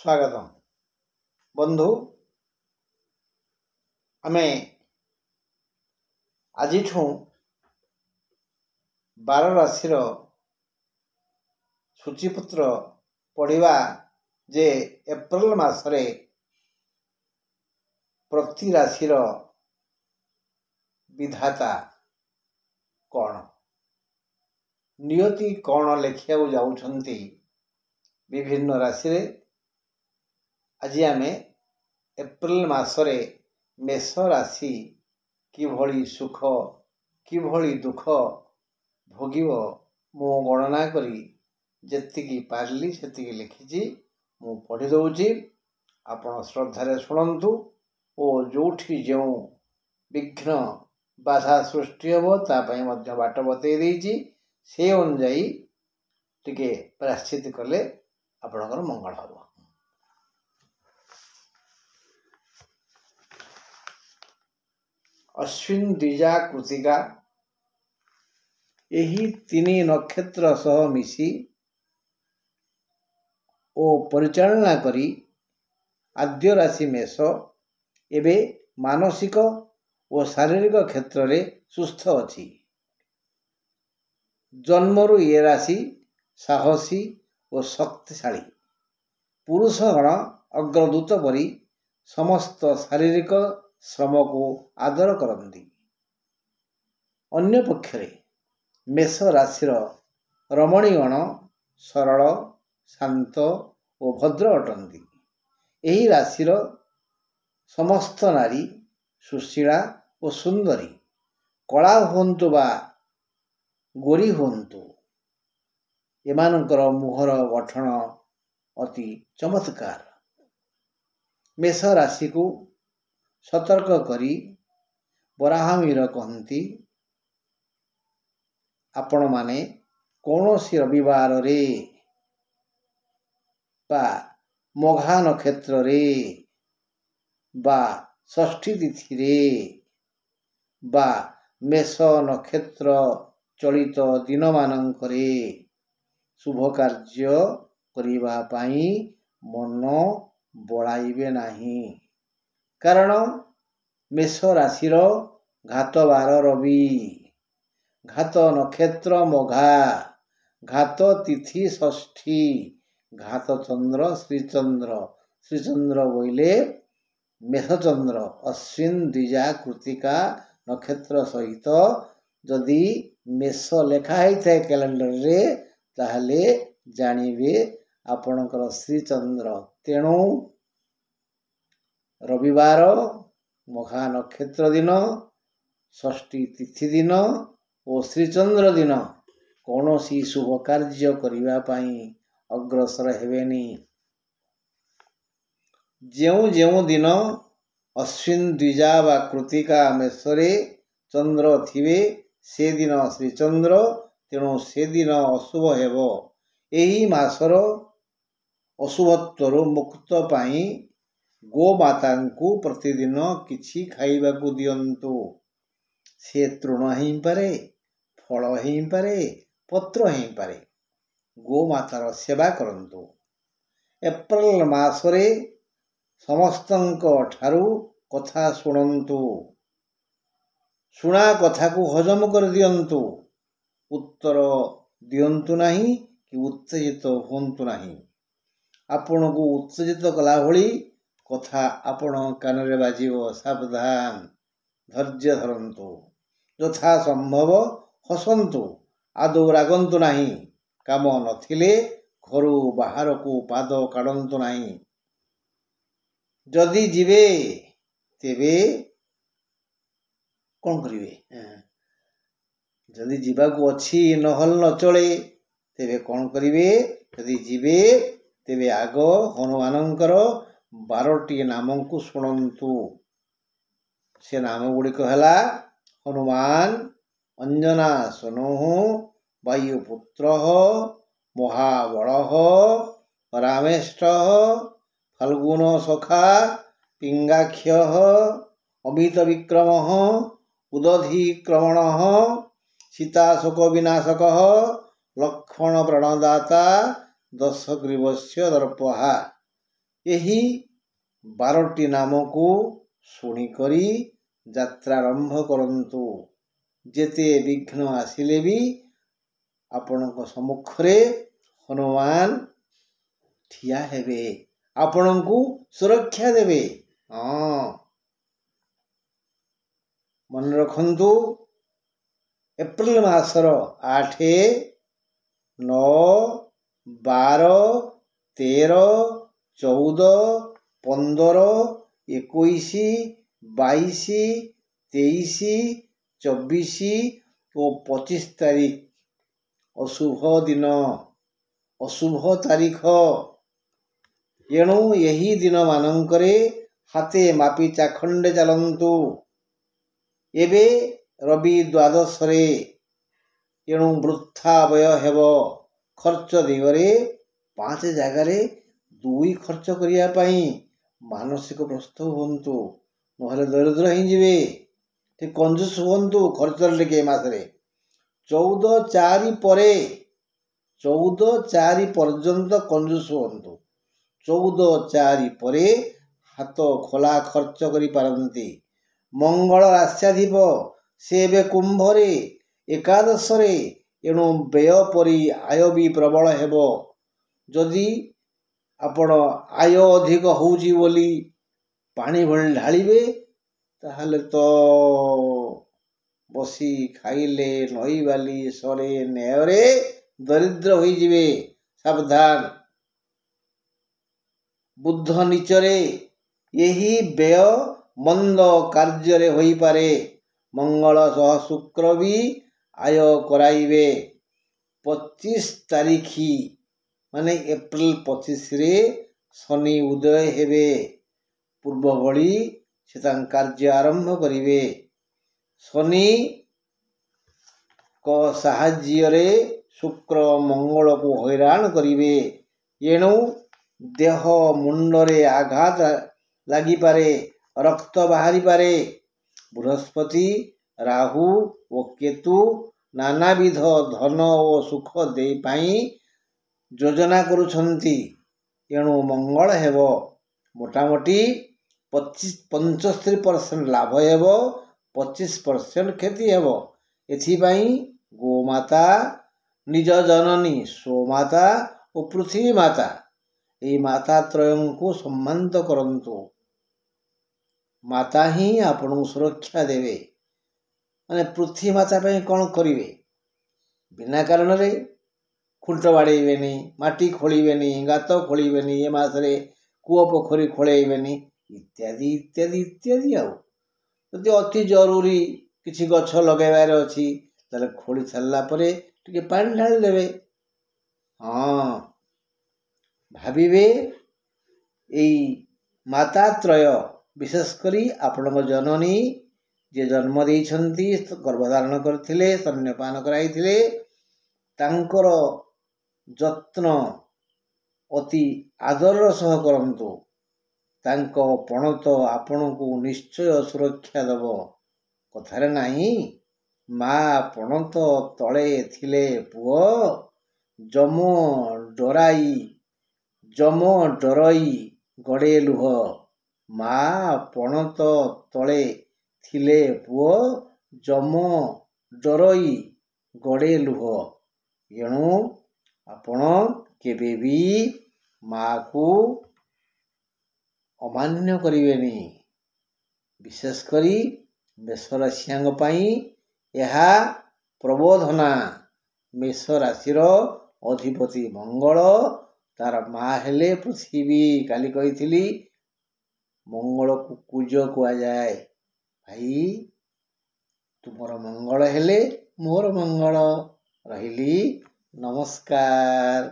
स्वागतम बंधु आमे आज 12 राशि सूचीपत्र पढ़ा जे एप्रिल मासरे प्रति राशि विधाता कौन नियति कौन लेखिया जाउछंती विभिन्न राशि आज आमे एप्रिल मासरे मेष राशि किभली सुख किभली दुख भोगिव मु गणना करी जेतिकी पारली सेतिकी लिखिची मु पढ़ी दउची आपण श्रद्धारे शुणंतु और जोठी जो विघ्न बाधा सृष्टि हेबो ता पई मध्य बाट बतई देइची से अनुसायी टिके प्रायश्चित कले आपणकर मंगल हबो। अश्विन द्विजा कृतिका एही तीन नक्षत्र सह मिसी ओ परिचालना करी आद्य राशि मेष एबे मानसिक और शारीरिक क्षेत्र रे सुस्थ अछि। जन्मरु ये राशि साहसी और शक्तिशाली पुरुषगण अग्रदूत परी समस्त शारीरिक श्रम को आदर करती। अन्य पक्षरे मेष राशि रमणीगण सरल शांत और भद्र अटंती। एही राशि समस्त नारी सुशीला और सुंदरी कला हुंतु बा गोरी हुंतु एमानकर मुहर गठन अति चमत्कार। मेष राशि को सतर्क करी बराहमीर कहती आपण माने कौनसी रविवार रे बा मघा नक्षत्र रे बा षष्ठी तिथि रे बा मेष नक्षत्र चलित दिन मानंकरे शुभ कार्य करिबा पाई मन बड़ाइबे नहीं कारण मेष राशिर घात बार रवि घात नक्षत्र मघा घात तिथि षष्ठी घात चंद्र श्रीचंद्र बोले मेषचंद्र अश्विन द्विजा कृतिका नक्षत्र सहित जदि मेष लेखाई थाए कैलेंडर रे ताहले जानिबे आपणकर श्रीचंद्र तेणु रविवार मघा नक्षत्र दिन षष्ठी तिथि दिन और श्रीचंद्र दिन कौनसी शुभ कार्य करिबा पाई अग्रसर हेबेनी। जेउ दिन अश्विन द्विजा वा कृतिका मेषरे चंद्र थिवे से दिन श्रीचंद्र तेणु से दिन अशुभ हेबो। एही मासर अशुभत्वर मुक्त पाई गोमाता को प्रतिदिन किछि खाइबाकू दियंतु। से तृण ही पारे फल ही पारे पत्र ही पारे गोमातार सेवा करंतु। एप्रिल मासरे समस्तंक ठारू कथा शुणंतु शुणा कथा को हजम कर दियंतु। उत्तर दियंतु नहीं कि उत्तेजित होंतु नहीं। आपण को उत्तेजित कला भली कथा आपण कान रे बाजिबो सावधान धैर्य धरंतु। यथा संभव हसंतु आदौ रागंतु नहीं। काम नथिले घरू बाहर को पाद काढंतु नहीं। जदि जीवे तेबे कौन करिवे जदि जीवाकू अच्छी नहल न चले तेबे कौन करिवे। जदि जीवे तेबे आग हनुमानंकर 12टी नाम को शुणंतु। से नाम गुड़िक हैला हनुमान अंजना सनुः वायुपुत्र महाबल रामेष्ठ फाल्गुन सखा पिंगाख्य अमित विक्रम उदधिक्रमण सीताशोक विनाशक लक्ष्मण प्रणदाता दशग्रीवस्य दर्पहा ଏହି 12ଟି ନାମକୁ ଶୁଣିକରି ଯାତ୍ରା ଆରମ୍ଭ କରନ୍ତୁ। ଯେତେ ବିଘ୍ନ ଆସିଲେ ବି ଆପଣଙ୍କ ସମ୍ମୁଖରେ ହନୁମାନ ଠିଆ ହେବେ, ଆପଣଙ୍କୁ ସୁରକ୍ଷା ଦେବେ। ମନେ ରଖନ୍ତୁ, ଏପ୍ରିଲ ମାସର 8, 9, 12, 13, 14, 15, 21, 22, 23, 24 ଓ 25 ତାରିଖ ଅଶୁଭ ଦିନ, ଅଶୁଭ ତାରିଖ। ଏଣୁ ଏହି ଦିନମାନଙ୍କରେ ହାତେ ମାପି ଚାଖଣ୍ଡେ ଚାଲନ୍ତୁ। ଏବେ ରବି ଦ୍ୱାଦଶରେ, ଏଣୁ ବୃଥା ବ୍ୟୟ ହେବ। ଖର୍ଚ୍ଚ ଦିଗରେ 5 ଜାଗାରେ 2 ଖର୍ଚ୍ଚ କରିବା ପାଇଁ ମାନସିକ ପ୍ରସ୍ତୁତ ହୁଅନ୍ତୁ, ନହେଲେ ଦରିଦ୍ର ହେଇଯିବେ। ଟିକେ କଞ୍ଜୁସ ହୁଅନ୍ତୁ ଖର୍ଚ୍ଚରେ ଟିକେ ମାସରେ। 14/4 ପରେ, 14/4 ପର୍ଯ୍ୟନ୍ତ କଞ୍ଜୁସ ହୁଅନ୍ତୁ। 14/4 ପରେ ହାତ ଖୋଲା ଖର୍ଚ୍ଚ କରିପାରନ୍ତି। ମଙ୍ଗଳ ରାଶ୍ୟାଧିପ, ସେ ଏବେ କୁମ୍ଭରେ, ଏକାଦଶରେ, ଏଣୁ ବ୍ୟୟ ପରି ଆୟ ବି ପ୍ରବଳ ହେବ। ଯଦି ଆପଣ ଆୟ ଅଧିକ ହେଉଛି ବୋଲି ପାଣି ଭଳି ଢାଳିବେ, ତାହେଲେ ତ ବସି ଖାଇଲେ ନଈବାଲି ସରେ ନ୍ୟାୟରେ ଦରିଦ୍ର ହୋଇଯିବେ। ସାବଧାନ। ବୁଧ ନିଚରେ, ଏହି ବ୍ୟୟ ମନ୍ଦ କାର୍ଯ୍ୟରେ ହୋଇପାରେ। ମଙ୍ଗଳ ସହ ଶୁକ୍ର ବି ଆୟ କରାଇବେ। 25 ତାରିଖ ମାନେ ଏପ୍ରିଲ 25ରେ ଶନି ଉଦୟ ହେବେ। ପୂର୍ବ ଭଳି ସେ ତାଙ୍କ କାର୍ଯ୍ୟ ଆରମ୍ଭ କରିବେ। ଶନିଙ୍କ ସାହାଯ୍ୟରେ ଶୁକ୍ର ମଙ୍ଗଳକୁ ହଇରାଣ କରିବେ। ଏଣୁ ଦେହ ମୁଣ୍ଡରେ ଆଘାତ ଲାଗିପାରେ, ରକ୍ତ ବାହାରିପାରେ। ବୃହସ୍ପତି, ରାହୁ ଓ କେତୁ ନାନାବିଧ ଧନ ଓ ସୁଖ ପାଇଁ ଯୋଜନା କରୁଛନ୍ତି। ଏଣୁ ମଙ୍ଗଳ ହେବ। ମୋଟାମୋଟି 75% ଲାଭ ହେବ, 25% କ୍ଷତି ହେବ। ଏଥିପାଇଁ ଗୋମାତା, ନିଜ ଜନନୀ ସ୍ୱମାତା ଓ ପୃଥିବୀ ମାତା, ଏହି ମାତା ତ୍ରୟଙ୍କୁ ସମ୍ମାନିତ କରନ୍ତୁ। ମାତା ହିଁ ଆପଣଙ୍କୁ ସୁରକ୍ଷା ଦେବେ। ମାନେ ପୃଥିବୀ ମାତା ପାଇଁ କ'ଣ କରିବେ? ବିନା କାରଣରେ ଖୁଣ୍ଟ ବାଡ଼େଇବେନି, ମାଟି ଖୋଳିବେନି, ଗାତ ଖୋଳିବେନି, ଏ ମାସରେ କୂଅ ପୋଖରୀ ଖୋଳେଇବେନି, ଇତ୍ୟାଦି ଇତ୍ୟାଦି ଇତ୍ୟାଦି। ଆଉ ଯଦି ଅତି ଜରୁରୀ କିଛି ଗଛ ଲଗାଇବାର ଅଛି, ତାହେଲେ ଖୋଳି ସାରିଲା ପରେ ଟିକେ ପାଣି ଢାଳି ଦେବେ। ଭାବିବେ ଏଇ ମାତାତ୍ରୟ, ବିଶେଷ କରି ଆପଣଙ୍କ ଜନନୀ, ଯିଏ ଜନ୍ମ ଦେଇଛନ୍ତି, ଗର୍ଭଧାରଣ କରିଥିଲେ, ସ୍ତନ୍ୟପାନ କରାଇଥିଲେ, ତାଙ୍କର ଯତ୍ନ ଅତି ଆଦରର ସହ କରନ୍ତୁ। ତାଙ୍କ ପଣତ ଆପଣଙ୍କୁ ନିଶ୍ଚୟ ସୁରକ୍ଷା ଦେବ। କଥାରେ ନାହିଁ, ମା ପଣତ ତଳେ ଥିଲେ ପୁଅ, ଯମ ଡରଇ ଗଡ଼େ ଲୁହ। ମା ପଣତ ତଳେ ଥିଲେ ପୁଅ, ଯମ ଡରଇ ଗଡ଼େ ଲୁହ। ଏଣୁ ଆପଣ କେବେ ବି ମାକୁ ଅମାନ୍ୟ କରିବେନି। ବିଶେଷ କରି ମେଷରାଶିଙ୍କ ପାଇଁ ଏହା ପ୍ରବୋଧନା। ମେଷ ରାଶିର ଅଧିପତି ମଙ୍ଗଳ, ତାର ମା ହେଲେ ପୃଥିବୀ। କାଲି କହିଥିଲି ମଙ୍ଗଳକୁ କୁଜ କୁହାଯାଏ। ଭାଇ, ତୁମର ମଙ୍ଗଳ ହେଲେ ମୋର ମଙ୍ଗଳ। ରହିଲି, ନମସ୍କାର।